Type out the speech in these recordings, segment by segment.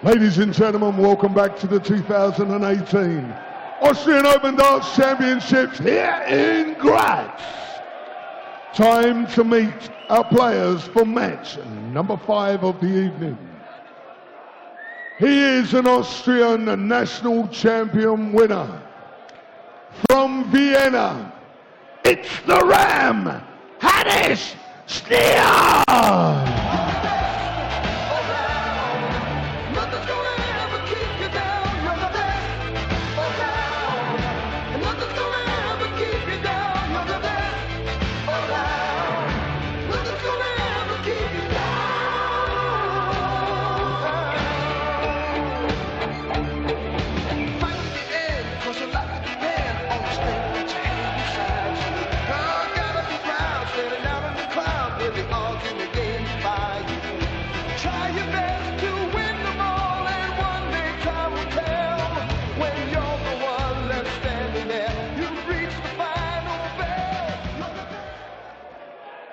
Ladies and gentlemen, welcome back to the 2018 Austrian Open Darts Championships here in Graz. Time to meet our players for match number 5 of the evening. He is an Austrian national champion winner. From Vienna, it's the Ram, Hannes Schnier!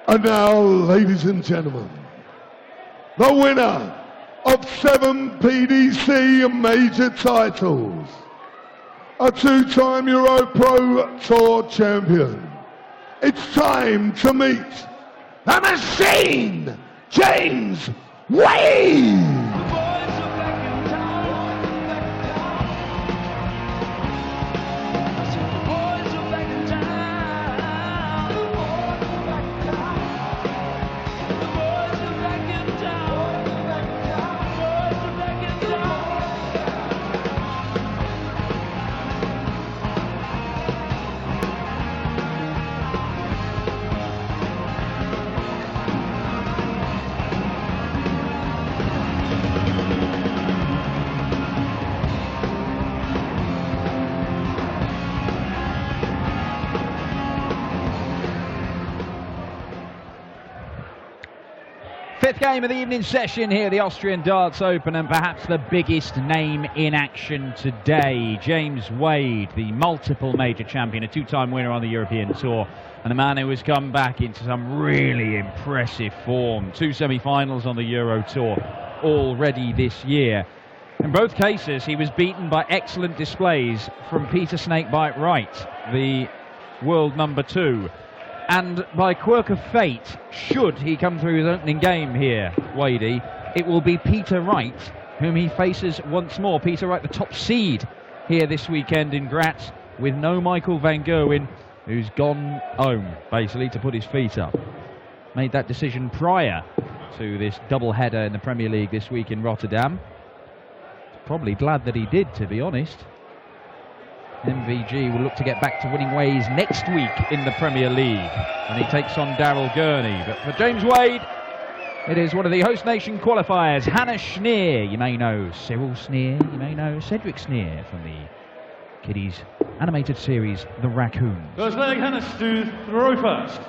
And now, ladies and gentlemen, the winner of 7 PDC major titles, a 2-time Euro Pro Tour champion. It's time to meet the machine, James Wade! Fifth game of the evening session here, the Austrian Darts Open, and perhaps the biggest name in action today, James Wade, the multiple major champion, a 2-time winner on the European Tour, and a man who has come back into some really impressive form. 2 semi-finals on the Euro Tour already this year. In both cases, he was beaten by excellent displays from Peter Snakebite Wright, the world number 2. And by quirk of fate, should he come through his opening game here, Wadey, it will be Peter Wright, whom he faces once more. Peter Wright, the top seed here this weekend in Graz, with no Michael van Gerwen, who's gone home, basically, to put his feet up. Made that decision prior to this double-header in the Premier League this week in Rotterdam. Probably glad that he did, to be honest. MVG will look to get back to winning ways next week in the Premier League when he takes on Daryl Gurney. But for James Wade, it is one of the host nation qualifiers. Hannes Schnier, you may know Cyril Schnier, you may know Cedric Schnier from the kiddies animated series The Raccoons. First leg, Hannes to throw first.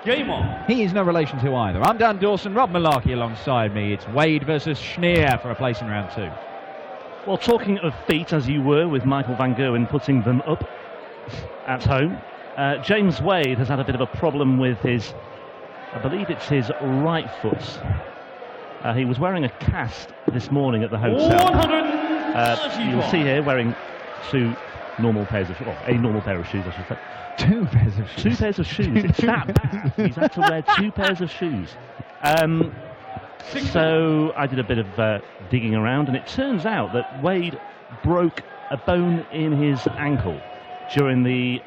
Game on. He is no relation to either. I'm Dan Dawson, Rob Malarkey alongside me. It's Wade versus Schnier for a place in round 2. Well, talking of feet, as you were, with Michael van Gerwen putting them up at home, James Wade has had a bit of a problem with his, I believe it's his right foot. He was wearing a cast this morning at the hotel. You'll see here wearing 2 normal pairs of shoes, well, a normal pair of shoes, I should say. 2 pairs of shoes? 2 pairs of shoes. It's that bad. He's had to wear 2 pairs of shoes. So I did a bit of digging around, and it turns out that Wade broke a bone in his ankle during the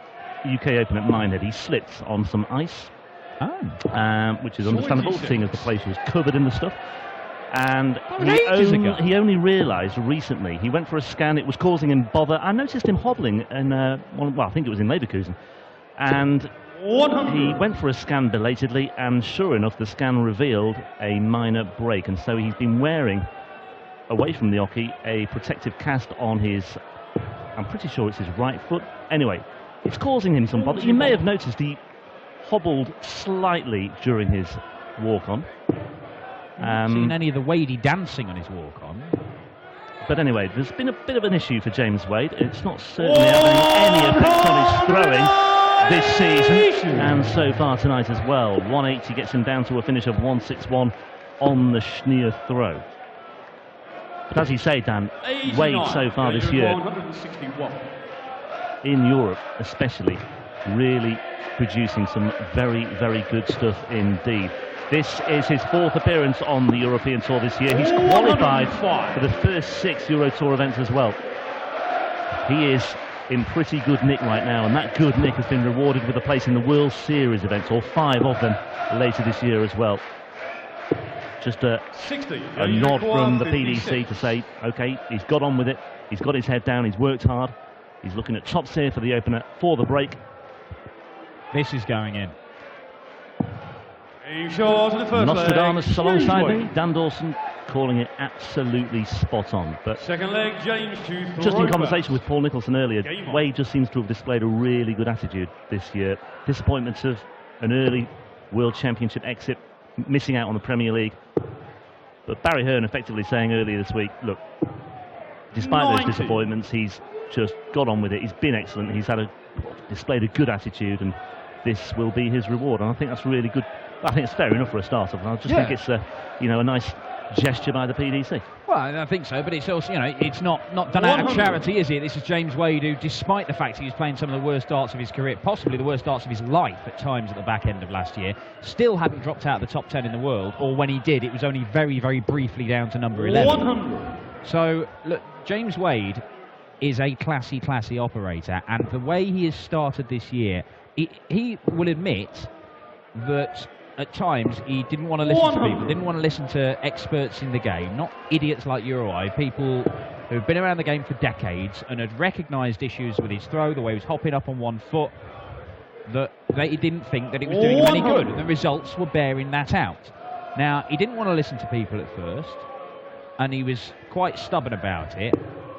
UK Open at Minehead. He slipped on some ice, which is understandable, seeing as the place was covered in the stuff. And he only realised recently. He went for a scan. It was causing him bother. I noticed him hobbling in, well, I think it was in Leverkusen. And he went for a scan belatedly, and sure enough, the scan revealed a minor break. And so he's been wearing, away from the hockey, a protective cast on his, I'm pretty sure it's his right foot. Anyway, it's causing him some bother. You may have noticed he hobbled slightly during his walk-on. Seen any of the Wadey dancing on his walk-on? But anyway, there's been a bit of an issue for James Wade. It's not certainly having any effect on his throwing this season, and so far tonight as well. 180 gets him down to a finish of 161 on the Schnier throw. But as you say, Dan, 89, Wade so far this year, 161. in Europe especially, really producing some very, very good stuff indeed. This is his 4th appearance on the European Tour this year. He's qualified for the first 6 Euro Tour events as well. He is in pretty good nick right now, and that good nick has been rewarded with a place in the World Series events, or 5 of them later this year as well. Just a nod from the PDC to say, okay, he's got on with it, he's got his head down, he's worked hard, he's looking at tops here for the opener, for the break. This is going in. Nostradamus alongside me, Dan Dawson calling it absolutely spot on. But second leg, James just in conversation with Paul Nicholson earlier, Wade just seems to have displayed a really good attitude this year. Disappointments of an early World Championship exit, missing out on the Premier League. But Barry Hearn effectively saying earlier this week, look, despite those disappointments, he's just got on with it. He's been excellent. He's displayed a good attitude, and this will be his reward. And I think that's really good. I think it's fair enough for a starter. I just think it's a nice gesture by the PDC. Well, I think so, but it's also, it's not done out of charity, is it? This is James Wade, who, despite the fact he was playing some of the worst darts of his career, possibly the worst darts of his life at times at the back end of last year, still hadn't dropped out of the top 10 in the world, or when he did, it was only very, very briefly down to number 11. 100. So, look, James Wade is a classy, classy operator, and the way he has started this year, he will admit that at times he didn't want to listen to people, didn't want to listen to experts in the game, not idiots like you or I, people who have been around the game for decades and had recognised issues with his throw, the way he was hopping up on one foot, that he didn't think that it was doing him any good, and the results were bearing that out. Now, he didn't want to listen to people at first, and he was quite stubborn about it,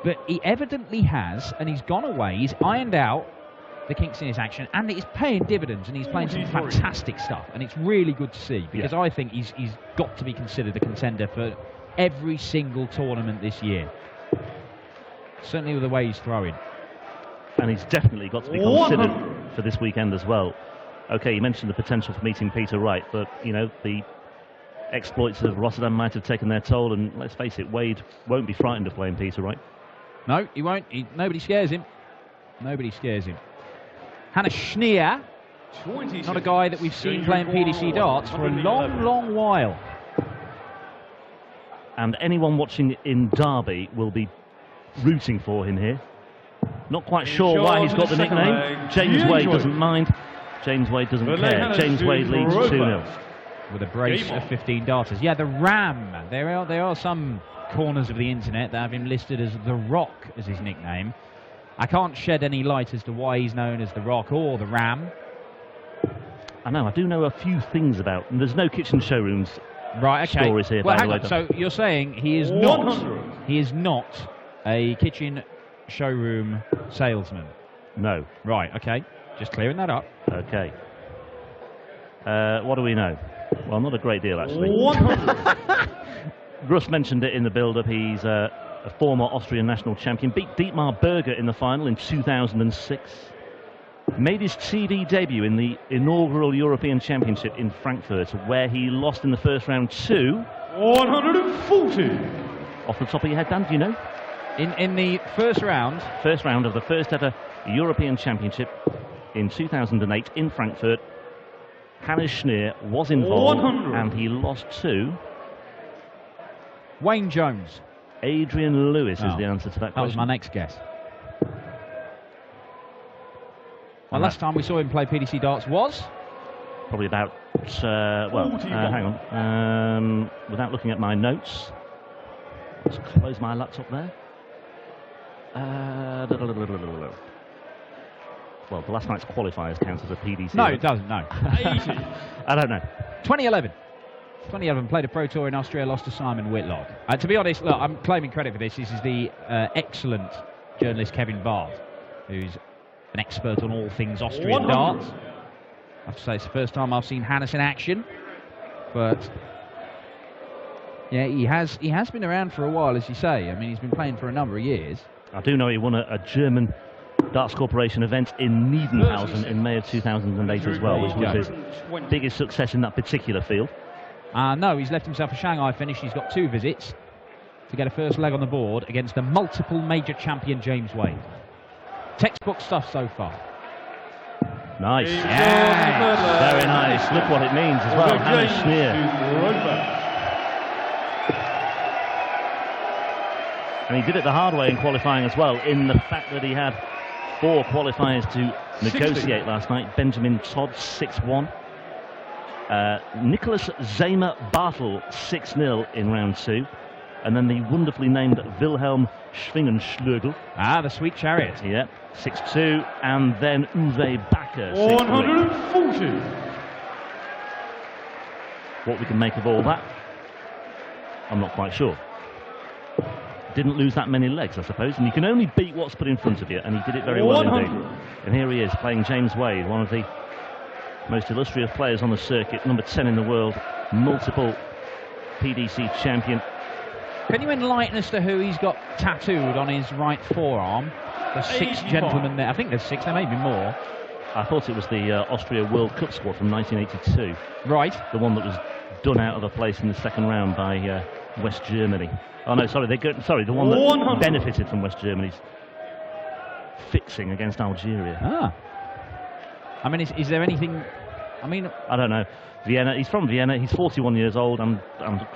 but he evidently has, and he's gone away, he's ironed out the kinks in his action, and it's paying dividends, and he's playing some fantastic stuff, and it's really good to see, because I think he's got to be considered a contender for every single tournament this year. Certainly with the way he's throwing. And he's definitely got to be considered for this weekend as well. Okay, you mentioned the potential for meeting Peter Wright, but, the exploits of Rotterdam might have taken their toll, and let's face it, Wade won't be frightened of playing Peter Wright. No, he won't. Nobody scares him. Nobody scares him. Hannes Schnier, not a guy that we've seen playing PDC darts for a long, long while. And anyone watching in Derby will be rooting for him here. Not quite sure why he's got the nickname. James Wade doesn't mind. James Wade doesn't care. James Wade leads 2-0. With a brace of 15 darters. Yeah, the Ram. There are some corners of the internet that have him listed as The Rock as his nickname. I can't shed any light as to why he's known as The Rock or The Ram. I know, I do know a few things about, and there's no kitchen showrooms stories here, by the way. So you're saying he is not a kitchen showroom salesman? No. Right, okay. Just clearing that up. Okay. What do we know? Well, not a great deal, actually. Russ mentioned it in the build-up. He's a former Austrian national champion, beat Dietmar Berger in the final in 2006. Made his TV debut in the inaugural European Championship in Frankfurt, where he lost in the first round to 140. Off the top of your head, Dan, do you know? In the first round? First round of the first ever European Championship in 2008 in Frankfurt, Hannes Schnier was involved, and he lost to Wayne Jones. Adrian Lewis is the answer to that question. That was my next guess. Well, last time we saw him play PDC darts was? Probably about, hang on. Without looking at my notes, let's close my laptop there. Well, the last night's qualifiers counts as a PDC. No, it doesn't, no. I don't know. 2011. 2011, played a Pro Tour in Austria, lost to Simon Whitlock. To be honest, look, I'm claiming credit for this. This is the excellent journalist Kevin Barth, who's an expert on all things Austrian darts. I have to say it's the first time I've seen Hannes in action, but yeah, he has been around for a while, as you say. I mean, he's been playing for a number of years. I do know he won a German Darts Corporation event in Niedenhausen in May of 2008 as well, which was his biggest success in that particular field. No, he's left himself a Shanghai finish. He's got 2 visits. to get a first leg on the board against the multiple major champion James Wade. Textbook stuff so far. Nice. Yeah. Very nice. Look what it means as well. Hannah Schnier. And he did it the hard way in qualifying as well, in the fact that he had 4 qualifiers to negotiate last night. Benjamin Todd 6-1. Nicholas Zaymer Bartel 6-0 in round 2. And then the wonderfully named Wilhelm Schwingenschlögl. Ah, the Sweet Chariot. Yeah, 6-2. And then Uwe Bakker 6-3. 140. What we can make of all that, I'm not quite sure. Didn't lose that many legs, I suppose, and you can only beat what's put in front of you, and he did it very well indeed. And here he is, playing James Wade, one of the most illustrious players on the circuit, number 10 in the world, multiple PDC champion. Can you enlighten us to who he's got tattooed on his right forearm? The 6 gentlemen there. I think there's 6, there may be more. I thought it was the Austria World Cup squad from 1982. Right. The one that was done out of a place in the second round by West Germany. Oh no, sorry, the one that benefited from West Germany's fixing against Algeria. Ah. I mean, is there anything? I mean, I don't know. Vienna. He's from Vienna. He's 41 years old. I'm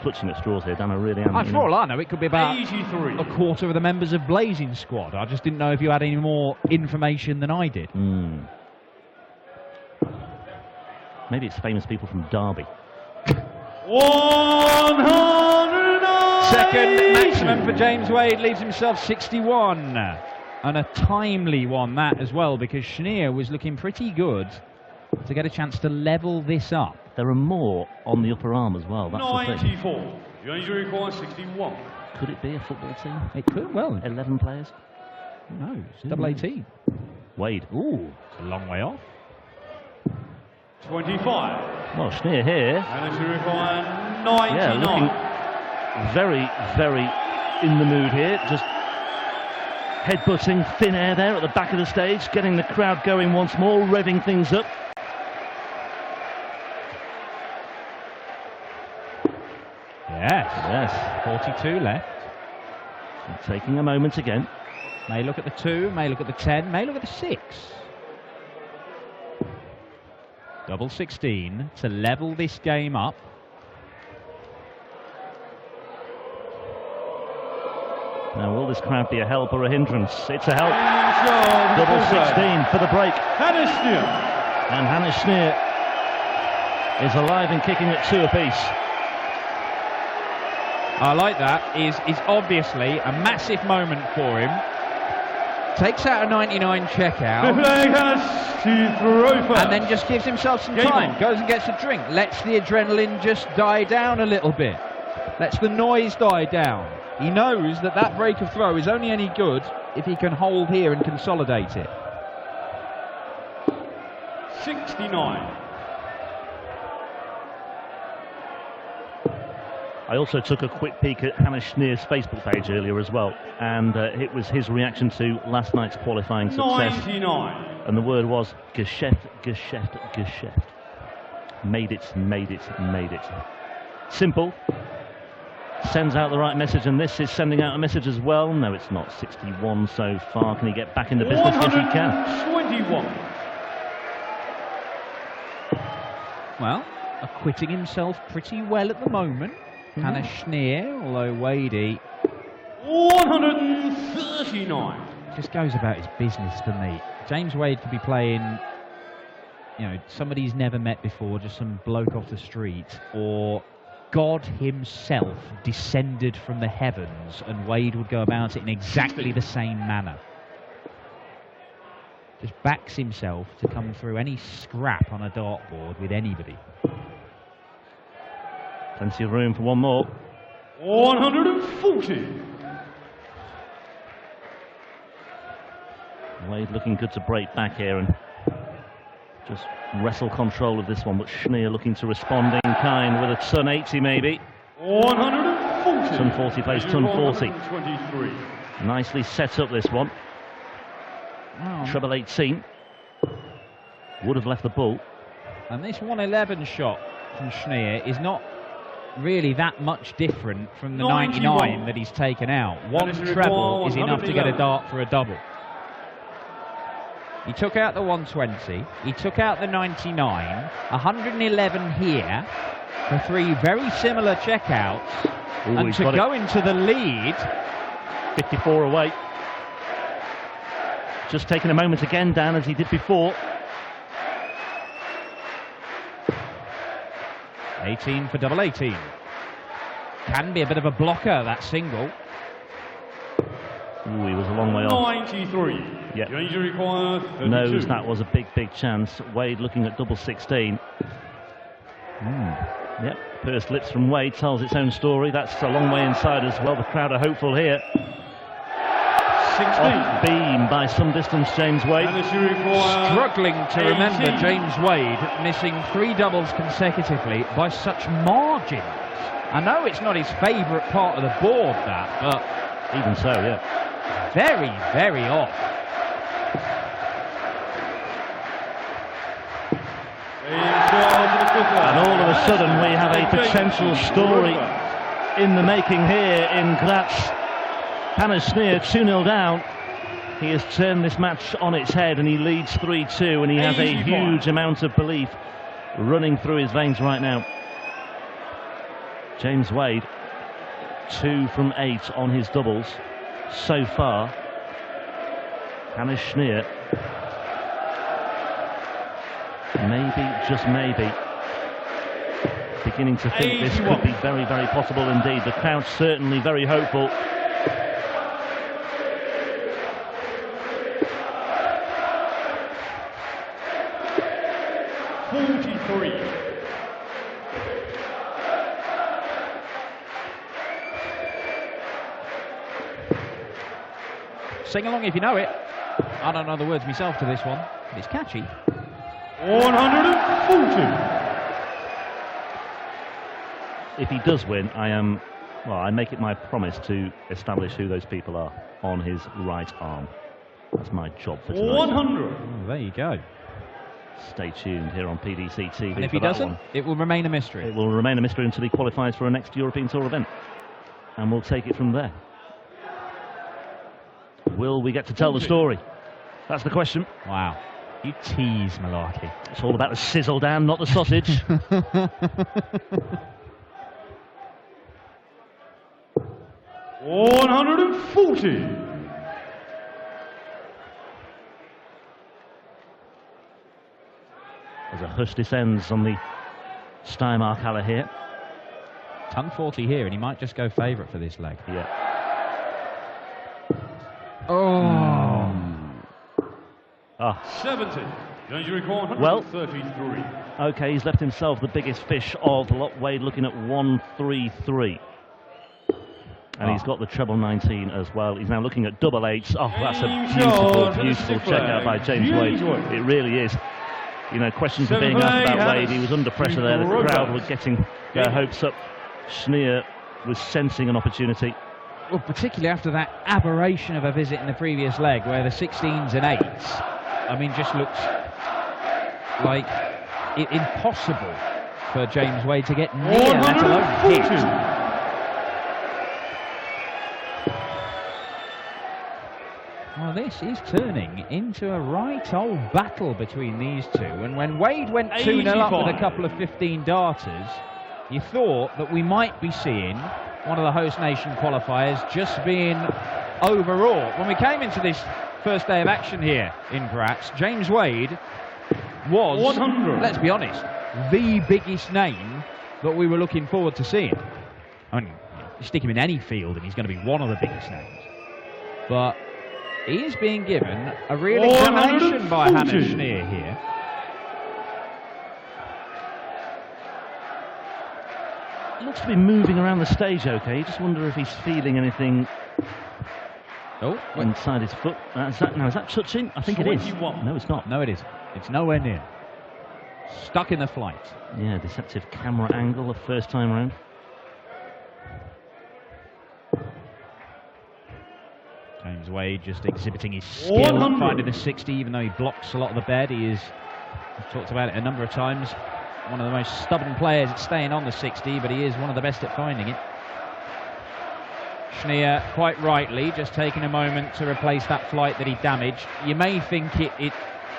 clutching at straws here, Dan. I really am. For all I know, it could be about 83. a quarter of the members of Blazing Squad. I just didn't know if you had any more information than I did. Maybe it's famous people from Derby. 100. Second maximum for James Wade, leaves himself 61. And a timely one, that as well, because Schnier was looking pretty good to get a chance to level this up. There are more on the upper arm as well. That's the thing. 94. Your injury requires 61. Could it be a football team? It could, well. 11 players? Who knows? Double 18. Wade. Ooh, it's a long way off. 25. Well, Schnier here. And injury requires 99. Yeah, looking very, very in the mood here. Just headbutting thin air there at the back of the stage, getting the crowd going once more, revving things up. Yes. 42 left. So taking a moment again. May look at the 2, may look at the 10, may look at the 6. Double 16 to level this game up. Now, will this crowd be a help or a hindrance? It's a help. Double 16 for the break. Hannah Schnier. And Hannah Schnier is alive and kicking at 2 apiece. I like that. Is obviously a massive moment for him. Takes out a 99 checkout. And then just gives himself some time. Goes and gets a drink. Lets the adrenaline just die down a little bit. Lets the noise die down. He knows that that break of throw is only any good if he can hold here and consolidate it. 69. I also took a quick peek at Hannah Schnier's Facebook page earlier as well, and it was his reaction to last night's qualifying success. 99. And the word was Geschäft, Geschäft, Geschäft. Made it, made it, made it. Simple. Sends out the right message, and this is sending out a message as well. No, it's not. 61 so far. Can he get back in the business? Yes, he can. 21. Well, acquitting himself pretty well at the moment. Hannah Schnier, although Wadey 139. just goes about his business, doesn't he? James Wade could be playing, you know, somebody he's never met before, just some bloke off the street, or God himself descended from the heavens, and Wade would go about it in exactly the same manner. Just backs himself to come through any scrap on a dartboard with anybody. Plenty of room for one more. 140. Wade looking good to break back here and just wrestle control of this one, but Schnier looking to respond in kind with a ton 80 maybe. 140. Ton 40 plays ton 40. 123. Nicely set up this one. Wow. Treble 18. Would have left the ball. And this 111 shot from Schnier is not really that much different from the 91 99 that he's taken out. One And it's treble is enough to get a 111. dart for a double. He took out the 120, he took out the 99, 111 here for 3 very similar checkouts, Ooh, and he's to got go into the lead. 54 away. Just taking a moment again, Dan, as he did before. 18 for double 18. Can be a bit of a blocker, that single. Ooh, he was a long way off. 93. Yep. Danger required 32. Knows that was a big, big chance. Wade looking at double 16. Yep, pursed lips from Wade tells its own story. That's a long way inside as well. The crowd are hopeful here. 16. Off beam by some distance, James Wade. And danger required Struggling to 18. remember James Wade missing 3 doubles consecutively by such margins. I know it's not his favourite part of the board, that, but Even so, yeah. very, very off. And all of a sudden we have a potential story in the making here in Graz. Hannes Schnier 2-0 down. He has turned this match on its head and he leads 3-2, and he has a 85. huge amount of belief running through his veins right now. James Wade, 2 from 8 on his doubles so far. Hannes Schnier, maybe, just maybe, beginning to think this could be very, very possible indeed. The crowd's certainly very hopeful. Sing along if you know it. I don't know the words myself to this one, but it's catchy. 140. If he does win, I make it my promise to establish who those people are on his right arm. That's my job for tonight. 100. Oh, there you go. Stay tuned here on PDC TV. And if for he that doesn't, one. it will remain a mystery. It will remain a mystery until he qualifies for a next European Tour event. And we'll take it from there. Will we get to tell the story? That's the question. Wow. You tease, Malarkey. It's all about the sizzle, Dan, not the sausage. $140. As a hush descends on the Steiermark-Halle here. Ton 40 here, and he might just go favourite for this leg. Yeah. Oh. 70. Danger required Well, 133. okay, he's left himself the biggest fish of the lot. Wade looking at 133. And he's got the treble 19 as well. He's now looking at double 8s. Oh, that's a beautiful, beautiful checkout by James Wade. It really is. You know, questions are being asked about Wade. He was under pressure there. The crowd were getting their hopes up. Schnier was sensing an opportunity. Well, particularly after that aberration of a visit in the previous leg, where the 16s and 8s, I mean, just looks like impossible for James Wade to get near, let alone hit. Well, this is turning into a right old battle between these two. And when Wade went 2-0 up with a couple of 15 darters, you thought that we might be seeing one of the host nation qualifiers just being overawed. When we came into this first day of action here in Graz, James Wade was, 100. let's be honest, the biggest name that we were looking forward to seeing. I mean, you stick him in any field and he's going to be one of the biggest names. But he is being given a real examination by Hannes Schnier here. Looks to be moving around the stage okay. You just wonder if he's feeling anything inside his foot. Is that touching? I think it is. No, it's not. No, it isn't. It's nowhere near. Stuck in the flight. Yeah, deceptive camera angle the first time round. James Wade just exhibiting his skill at finding the 60, even though he blocks a lot of the bed. I've talked about it a number of times, one of the most stubborn players at staying on the 60, but he is one of the best at finding it. Schnier, quite rightly, just taking a moment to replace that flight that he damaged. You may think it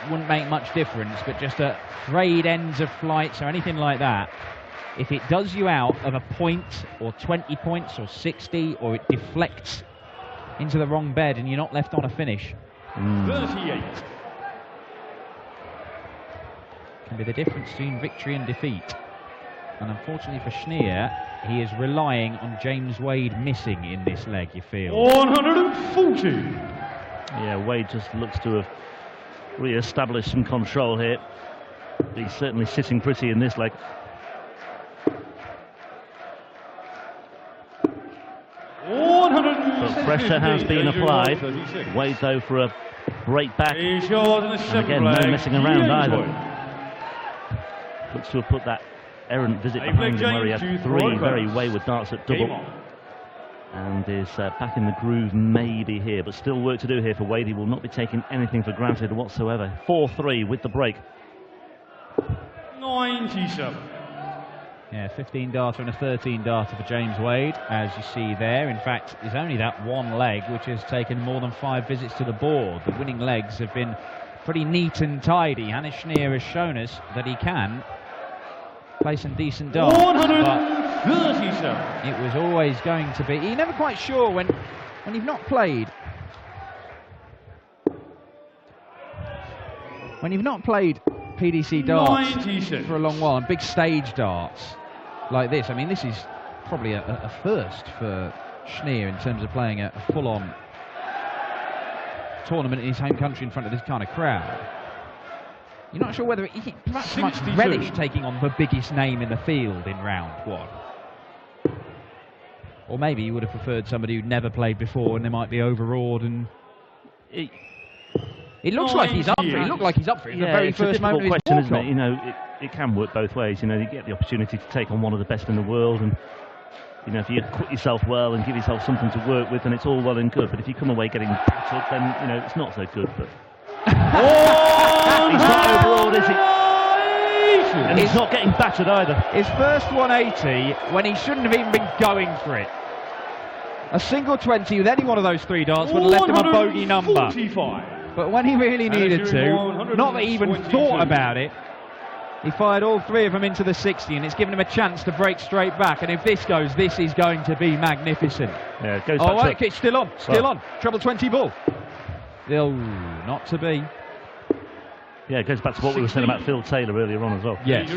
wouldn't make much difference, but just at frayed ends of flights or anything like that, if it does you out of a point or 20 points or 60, or it deflects into the wrong bed and you're not left on a finish, 38. can be the difference between victory and defeat. And unfortunately for Schnier, he is relying on James Wade missing in this leg, you feel. 140. Yeah, Wade just looks to have re-established some control here. He's certainly sitting pretty in this leg. But pressure has been applied. Wade, though, for a break back. And again, no messing around either. Looks to have put that errant visit behind him, where he had 3 very wayward darts at double. And is back in the groove maybe here, but still work to do here for Wade. He will not be taking anything for granted whatsoever. 4-3 with the break. 97. Yeah, 15 darter and a 13 darter for James Wade, as you see there. In fact, it's only that one leg which has taken more than 5 visits to the board. The winning legs have been pretty neat and tidy. Hannes Schnier has shown us that he can play some decent darts. 137. It was always going to be. You're never quite sure when you've not played. When you've not played PDC darts 96. for a long while, and big stage darts like this. I mean, this is probably a first for Schnier in terms of playing a full-on tournament in his home country in front of this kind of crowd. You're not sure whether he perhaps might relish taking on the biggest name in the field in round 1. Or maybe he would have preferred somebody who'd never played before, and they might be overawed. And it looks like he's up for it. He looked like he's up for it. Yeah, the very it's first a difficult moment question, of his isn't it? walk-on. You know, it can work both ways. You know, you get the opportunity to take on one of the best in the world, and you know, if you acquit yourself well and give yourself something to work with, then it's all well and good. But if you come away getting battered, then you know it's not so good. But he's not overawed, is he? And he's not getting battered either. His first 180 when he shouldn't have even been going for it. A single 20 with any one of those 3 darts would have left him a bogey number. 145. But when he really needed to, not that he even thought about it, he fired all 3 of them into the 60, and it's given him a chance to break straight back. And if this goes, this is going to be magnificent. Yeah, it goes Oh, back wait, to it's still on, Treble 20 ball. Still not to be. Yeah, it goes back to what we were saying about Phil Taylor earlier on as well. Yes.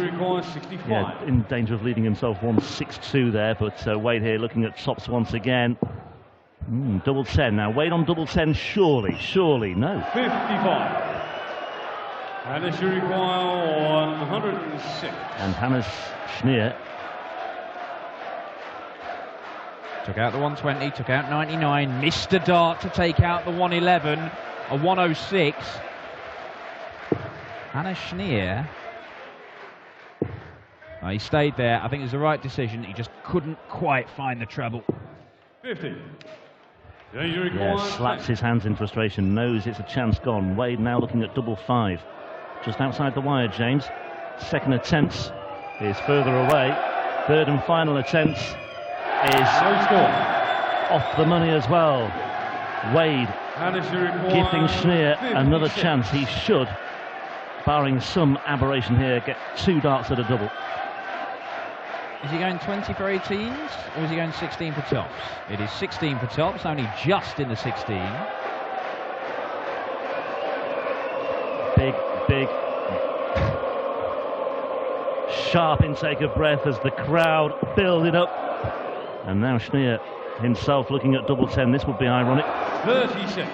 Yeah, in danger of leading himself 1-6-2 there, but Wade here looking at tops once again. Double 10 now. Wade on double 10, surely, no. 55. And this should require 106. And Hannes Schnier Took out the 120, took out 99, missed a dart to take out the 111, a 106. Hannes Schnier. He stayed there. I think it was the right decision. He just couldn't quite find the treble. 50. Yeah, slaps his hands in frustration, knows it's a chance gone. Wade now looking at double 5. Just outside the wire, James. Second attempt is further away. Third and final attempt is off the money as well. Wade giving Schnier another chance. He should, barring some aberration here, get 2 darts at a double. Is he going 20 for 18s, or is he going 16 for tops? It is 16 for tops, only just in the 16. Big, sharp intake of breath as the crowd build it up. And now Schnier himself looking at double 10. This would be ironic. 36.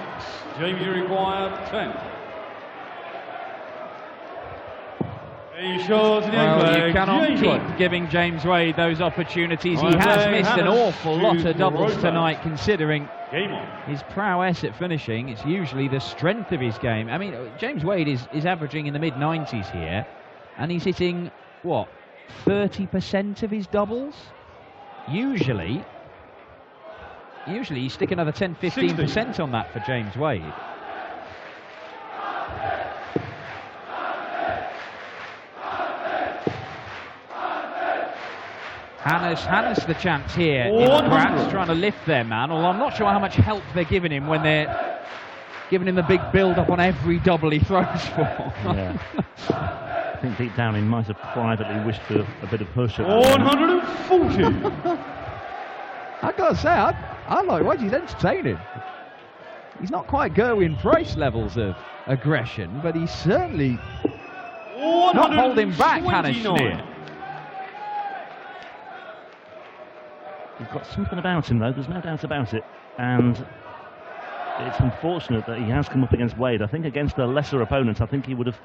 James, you require 10. Well, you cannot keep giving James Wade those opportunities. He has missed an awful lot of doubles tonight, considering his prowess at finishing. It's usually the strength of his game. I mean, James Wade is averaging in the mid-90s here, and he's hitting, what, 30% of his doubles? Usually you stick another 10-15% on that for James Wade. Hannes the chance here in Graz, trying to lift their man, although I'm not sure how much help they're giving him when they're giving him the big build-up on every double he throws for. Yeah. I think deep down he might have privately wished for a bit of push. 140. I gotta say, I like Wade. He's entertaining. He's not quite Gerwin Price levels of aggression, but he's certainly not holding back Hannes Schnier. He's got something about him, though. There's no doubt about it. And it's unfortunate that he has come up against Wade. I think against a lesser opponent, I think he would have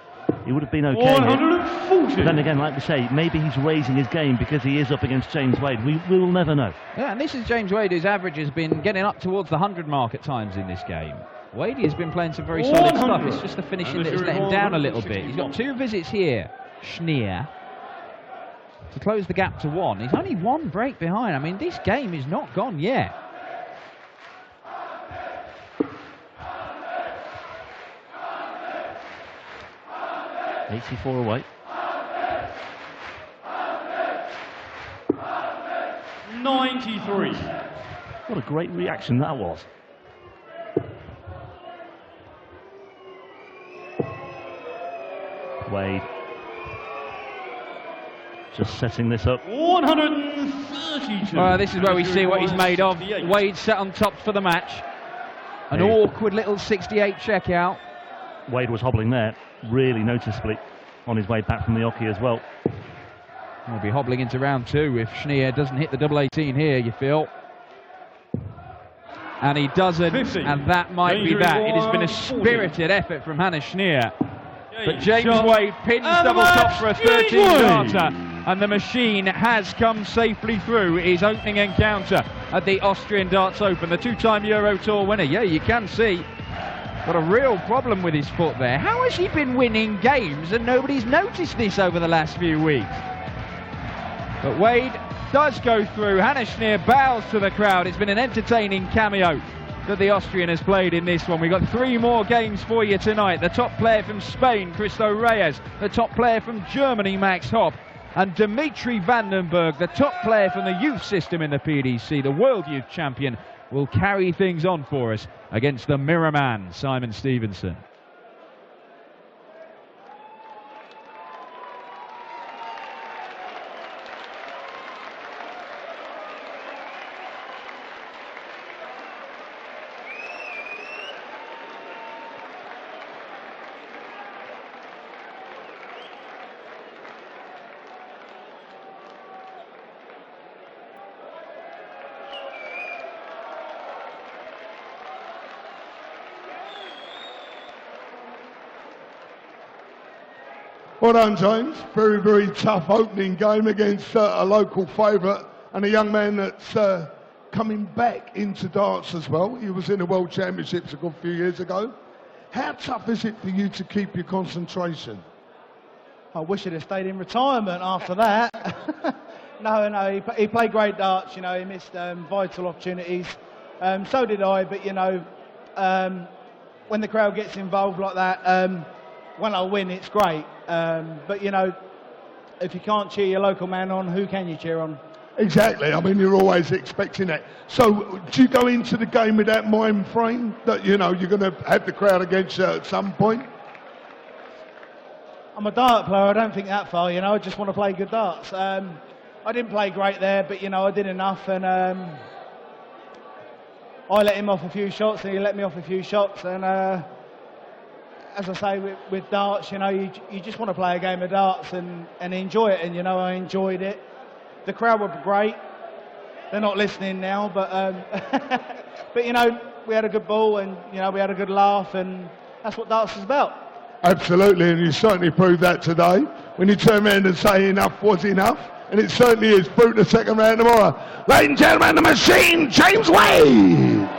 been okay. 140. But then again, like we say, maybe he's raising his game because he is up against James Wade. We will never know. Yeah, and this is James Wade, whose average has been getting up towards the 100 mark at times in this game. Wade has been playing some very solid stuff. It's just the finishing that has let him down a little bit. He's got 2 visits here, Schnier, to close the gap to 1. He's only 1 break behind. I mean, this game is not gone yet. .84 away. 93. What a great reaction that was. Wade just setting this up. 132. This is where we see what he's made of. Wade set on top for the match. An awkward little 68 checkout. Wade was hobbling there, really noticeably, on his way back from the Oki as well. He'll be hobbling into round 2 if Schnier doesn't hit the double 18 here, you feel. And he doesn't, 50. And that might be that. It has been a spirited effort from Hannes Schnier. But James Wade pins double top for a 13-darter, and the machine has come safely through his opening encounter at the Austrian Darts Open. The 2-time Euro Tour winner, yeah, you can see, got a real problem with his foot there. How has he been winning games and nobody's noticed this over the last few weeks? But Wade does go through. Hannes Schnier bows to the crowd. It's been an entertaining cameo that the Austrian has played in this one. We've got 3 more games for you tonight. The top player from Spain, Cristo Reyes. The top player from Germany, Max Hopp. And Dimitri Vandenberg, the top player from the youth system in the PDC, the world youth champion, will carry things on for us against the Mirror Man, Simon Stevenson. Well done, James. Very, very tough opening game against a local favourite and a young man that's coming back into darts as well. He was in the World Championships a good few years ago. How tough is it for you to keep your concentration? I wish he'd have stayed in retirement after that. No, he played great darts, you know, he missed vital opportunities. So did I, but, you know, when the crowd gets involved like that, when I win, it's great. But, you know, if you can't cheer your local man on, who can you cheer on? Exactly. I mean, you're always expecting that. So do you go into the game with that mind frame that, you know, you're going to have the crowd against you at some point? I'm a dart player. I don't think that far, you know. I just want to play good darts. I didn't play great there, but, you know, I did enough. And I let him off a few shots and he let me off a few shots. And as I say, with darts, you know, you just want to play a game of darts and enjoy it. And, you know, I enjoyed it. The crowd were great. They're not listening now, but but you know, we had a good ball and, you know, we had a good laugh, and that's what darts is about. Absolutely, and you certainly proved that today when you turn around and say enough was enough, and it certainly is through the second round tomorrow. Ladies and gentlemen, the machine, James Wade.